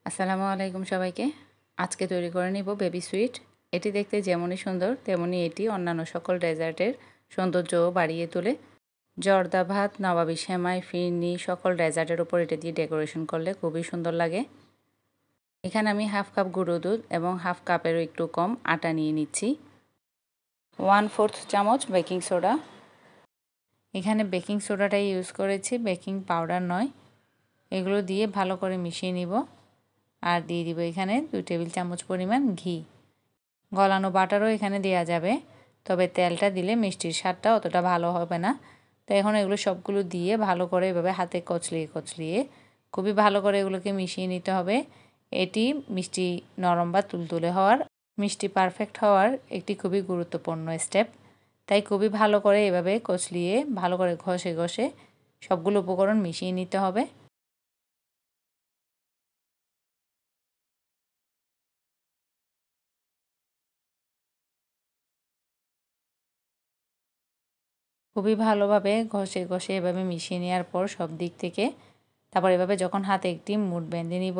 আসসালামু আলাইকুম সবাইকে। আজকে তৈরি করে নিব বেবি সুইট। এটি দেখতে যেমনই সুন্দর তেমনি এটি অন্যান্য সকল ডেজার্টের সৌন্দর্যও বাড়িয়ে তোলে। জর্দা ভাত, নবাবী সেমাই, ফিরনি সকল ডেজার্টের উপর এটা দিয়ে ডেকোরেশন করলে খুবই সুন্দর লাগে। এখানে আমি হাফ কাপ গুঁড়ো দুধ এবং হাফ কাপেরও একটু কম আটা নিয়ে নিচ্ছি। 1/4 চামচ বেকিং সোডা। এখানে বেকিং সোডাটাই ইউজ করেছি, বেকিং পাউডার নয়। এগুলো দিয়ে ভালো করে মিশিয়ে নিব। আর দিয়ে দিব এখানে 2 টেবিল চামচ পরিমাণ ঘি। গলানো বাটারও এখানে দেওয়া যাবে, তবে তেলটা দিলে মিষ্টির স্বাদটা অতটা ভালো হবে না। তো এখন এগুলো সবগুলো দিয়ে ভালো করে এভাবে হাতে কচলিয়ে খুবই ভালো করে এগুলোকে মিশিয়ে নিতে হবে। এটি মিষ্টি নরম বা তুলতুলে হওয়ার, মিষ্টি পারফেক্ট হওয়ার একটি খুবই গুরুত্বপূর্ণ স্টেপ। তাই খুবই ভালো করে এভাবে কচলিয়ে ভালো করে ঘষে সবগুলো উপকরণ মিশিয়ে নিতে হবে। খুবই ভালোভাবে ঘষে এভাবে মিশিয়ে নেওয়ার পর সব দিক থেকে তারপর এভাবে যখন হাতে একটি মুঠ বেঁধে নিব,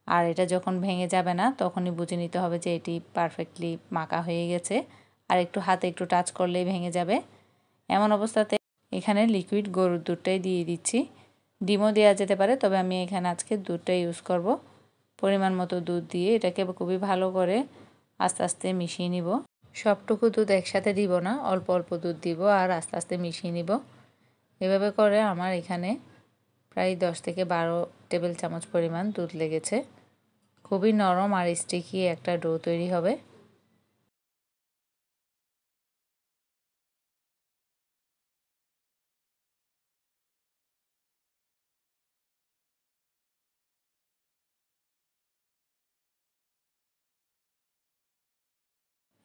আর এটা যখন ভেঙে যাবে না তখনই বুঝে নিতে হবে যে এটি পারফেক্টলি মাখা হয়ে গেছে। আর একটু হাতে একটু টাচ করলেই ভেঙে যাবে। এমন অবস্থাতে এখানে লিকুইড গরুর দুধটাই দিয়ে দিচ্ছি। ডিমও দেওয়া যেতে পারে, তবে আমি এখানে আজকে দুধটা ইউজ করব। পরিমাণ মতো দুধ দিয়ে এটাকে খুবই ভালো করে আস্তে আস্তে মিশিয়ে নিব। সবটুকু দুধ একসাথে দিব না, অল্প অল্প দুধ দিব আর আস্তে আস্তে মিশিয়ে নিব। এভাবে করে আমার এখানে প্রায় 10 থেকে 12 টেবিল চামচ পরিমাণ দুধ লেগেছে। খুবই নরম আর স্টিকি একটা ডো তৈরি হবে।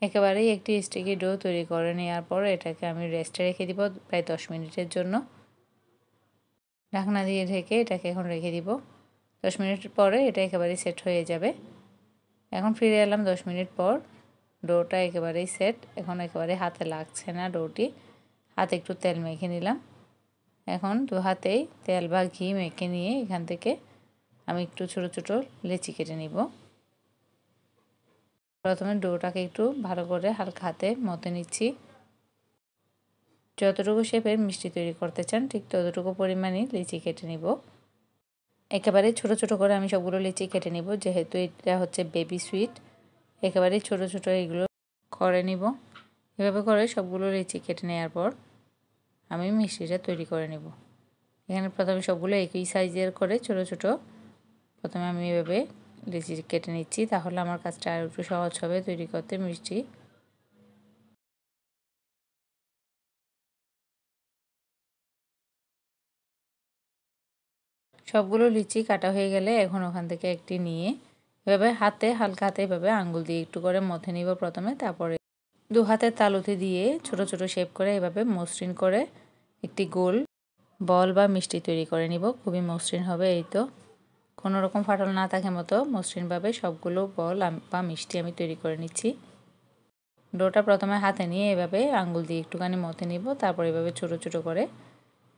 একেবারেই একটি স্টিকি ডো তৈরি করে নেওয়ার পর এটাকে আমি রেস্টে রেখে দিব প্রায় 10 মিনিটের জন্য। ঢাকনা দিয়ে ঢেকে এটাকে এখন রেখে দিব। 10 মিনিট পরে এটা একেবারেই সেট হয়ে যাবে। এখন ফিরে এলাম 10 মিনিট পর। ডোটা একেবারেই সেট। এখন একেবারে হাতে লাগছে না ডোটি। হাতে একটু তেল মেখে নিলাম। এখন দু হাতেই তেল বা ঘি মেখে নিয়ে এখান থেকে আমি একটু ছোট ছোট লেচি কেটে নিব। প্রথমে ডোটাকে একটু ভালো করে হালকা হাতে মথে নিচ্ছি। যতটুকু শেপের মিষ্টি তৈরি করতে চান ঠিক ততটুকু পরিমাণই লিচি কেটে নিব। একেবারে ছোট ছোট করে আমি সবগুলো লিচি কেটে নিব, যেহেতু এটা হচ্ছে বেবি সুইট। একেবারে ছোট ছোট এগুলো করে নিব। এভাবে করে সবগুলো লিচি কেটে নেওয়ার পর আমি মিষ্টিটা তৈরি করে নিব। এখানে প্রথমে সবগুলো একই সাইজের করে ছোট ছোট প্রথমে আমি এভাবে লিচি কেটে নিচ্ছি, তাহলে আমার কাজটা আর একটু সহজ হবে তৈরি করতে মিষ্টি। সবগুলো লিচি কাটা হয়ে গেলে এখন ওখান থেকে একটি নিয়ে এভাবে হালকা হাতে এভাবে আঙ্গুল দিয়ে একটু করে মথে নিব প্রথমে। তারপরে দু হাতের তালুতে দিয়ে ছোট ছোট শেপ করে এভাবে মসৃণ করে একটি গোল বল বা মিষ্টি তৈরি করে নিব। খুবই মসৃণ হবে। এই তো কোনো রকম ফাটল না থাকে মতো মসৃণভাবে সবগুলো বল বা মিষ্টি আমি তৈরি করে নিচ্ছি। ডোটা প্রথমে হাতে নিয়ে এভাবে আঙ্গুল দিয়ে একটুখানি মথে নিব, তারপর এভাবে ছোট ছোট করে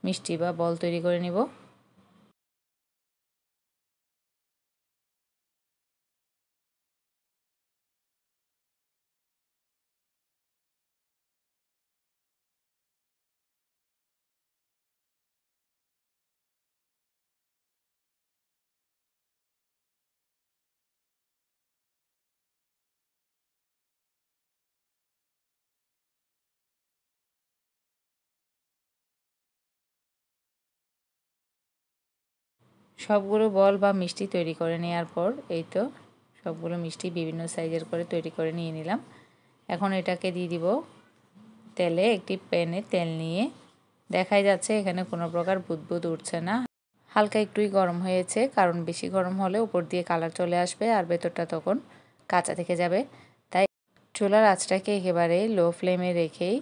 মিষ্টি বা বল তৈরি করে নিব। সবগুলো বল বা মিষ্টি তৈরি করে নেওয়ার পর এই তো সবগুলো মিষ্টি বিভিন্ন সাইজের করে তৈরি করে নিয়ে নিলাম। এখন এটাকে দিয়ে দিব তেলে। একটি প্যানে তেল নিয়ে দেখাই যাচ্ছে এখানে কোনো প্রকার বুদবুদ উঠছে না, হালকা একটুই গরম হয়েছে, কারণ বেশি গরম হলে উপর দিয়ে কালার চলে আসবে আর ভেতরটা তখন কাঁচা থেকে যাবে। তাই চুলার আঁচটাকে একেবারে লো ফ্লেমে রেখেই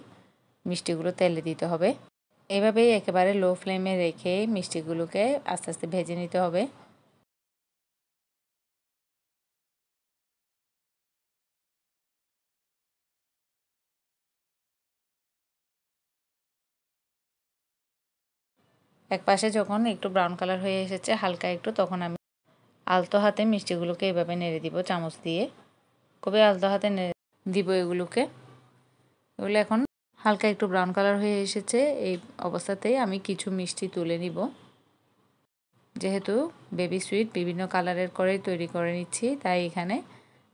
মিষ্টিগুলো তেলে দিতে হবে। এভাবেই একেবারে লো ফ্লেমে রেখে মিষ্টিগুলোকে আস্তে আস্তে ভেজে নিতে হবে। এক পাশে যখন একটু ব্রাউন কালার হয়ে এসেছে হালকা একটু, তখন আমি আলতো হাতে মিষ্টিগুলোকে এভাবে নেড়ে দিব চামচ দিয়ে, খুবই আলতো হাতে নেড়ে দিব এগুলো এখন হালকা একটু ব্রাউন কালার হয়ে এসেছে। এই অবস্থাতেই আমি কিছু মিষ্টি তুলে নিব। যেহেতু বেবি সুইট বিভিন্ন কালারের করে তৈরি করে নিচ্ছি, তাই এখানে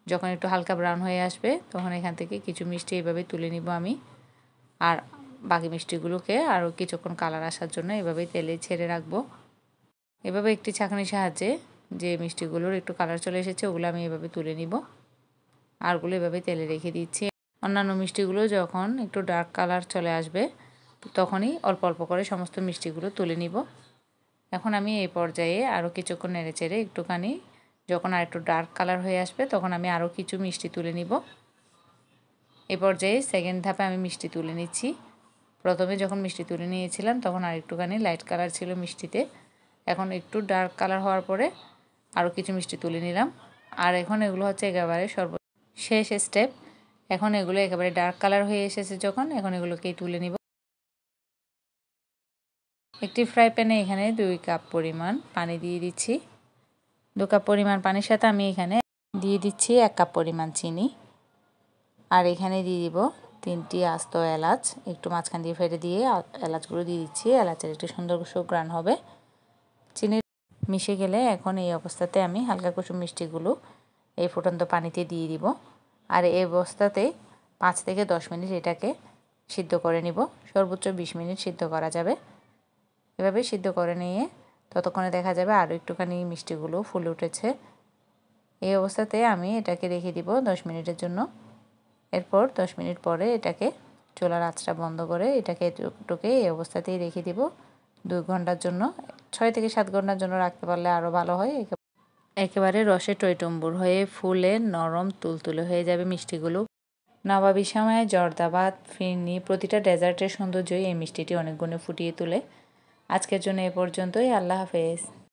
যখন একটু হালকা ব্রাউন হয়ে আসবে তখন এখান থেকে কিছু মিষ্টি এভাবে তুলে নিব আমি। আর বাকি মিষ্টিগুলোকে আরও কিছুক্ষণ কালার আসার জন্য এভাবেই তেলে ছেড়ে রাখবো। এভাবে একটি ছাঁকনির সাহায্যে যে মিষ্টিগুলোর একটু কালার চলে এসেছে ওগুলো আমি এভাবে তুলে নিব। আরগুলো এভাবে তেলে রেখে দিচ্ছি। অন্যান্য মিষ্টিগুলো যখন একটু ডার্ক কালার চলে আসবে তখনই অল্প অল্প করে সমস্ত মিষ্টিগুলো তুলে নিব। এখন আমি এই পর্যায়ে আরও কিছুক্ষণ নেড়েচেড়ে একটুখানি যখন আর একটু ডার্ক কালার হয়ে আসবে তখন আমি আরও কিছু মিষ্টি তুলে নিব। এই পর্যায়ে সেকেন্ড ধাপে আমি মিষ্টি তুলে নিচ্ছি। প্রথমে যখন মিষ্টি তুলে নিয়েছিলাম তখন আর একটুখানি লাইট কালার ছিল মিষ্টিতে, এখন একটু ডার্ক কালার হওয়ার পরে আরও কিছু মিষ্টি তুলে নিলাম। আর এখন এগুলো হচ্ছে একেবারে সর্বশেষ স্টেপ। এখন এগুলো একেবারে ডার্ক কালার হয়ে এসেছে যখন, এখন এগুলোকেই তুলে নিব। একটি ফ্রাই প্যানে এখানে 2 কাপ পরিমাণ পানি দিয়ে দিচ্ছি। 2 কাপ পরিমাণ পানির সাথে আমি এখানে দিয়ে দিচ্ছি 1 কাপ পরিমাণ চিনি। আর এখানে দিয়ে দিব 3টি আস্ত এলাচ, একটু মাঝখান দিয়ে ফেটে দিয়ে এলাচগুলো দিয়ে দিচ্ছি। এলাচের একটু সুন্দর সুঘ্রাণ হবে। চিনি মিশে গেলে এখন এই অবস্থাতে আমি হালকা কুসুম মিষ্টিগুলো এই ফুটন্ত পানিতে দিয়ে দিব। আর এই অবস্থাতে 5 থেকে 10 মিনিট এটাকে সিদ্ধ করে নিব। সর্বোচ্চ 20 মিনিট সিদ্ধ করা যাবে। এভাবে সিদ্ধ করে নিয়ে ততক্ষণে দেখা যাবে আরও একটুখানি মিষ্টিগুলো ফুলে উঠেছে। এই অবস্থাতে আমি এটাকে রেখে দিব 10 মিনিটের জন্য। এরপর 10 মিনিট পরে এটাকে চুলার আঁচটা বন্ধ করে এটাকে একটুকে এই অবস্থাতেই রেখে দিব 2 ঘন্টার জন্য। 6 থেকে 7 ঘন্টার জন্য রাখতে পারলে আরও ভালো হয়। একেবারে রসে টইটুম্বুর হয়ে ফুলে নরম তুলতুলে হয়ে যাবে মিষ্টিগুলো। নবাবী সময়ে জর্দা ভাত, ফিরনি প্রতিটা ডেজার্টের সৌন্দর্যই এই মিষ্টিটি অনেক গুণে ফুটিয়ে তোলে। আজকের জন্য এ পর্যন্তই। আল্লাহ হাফেজ।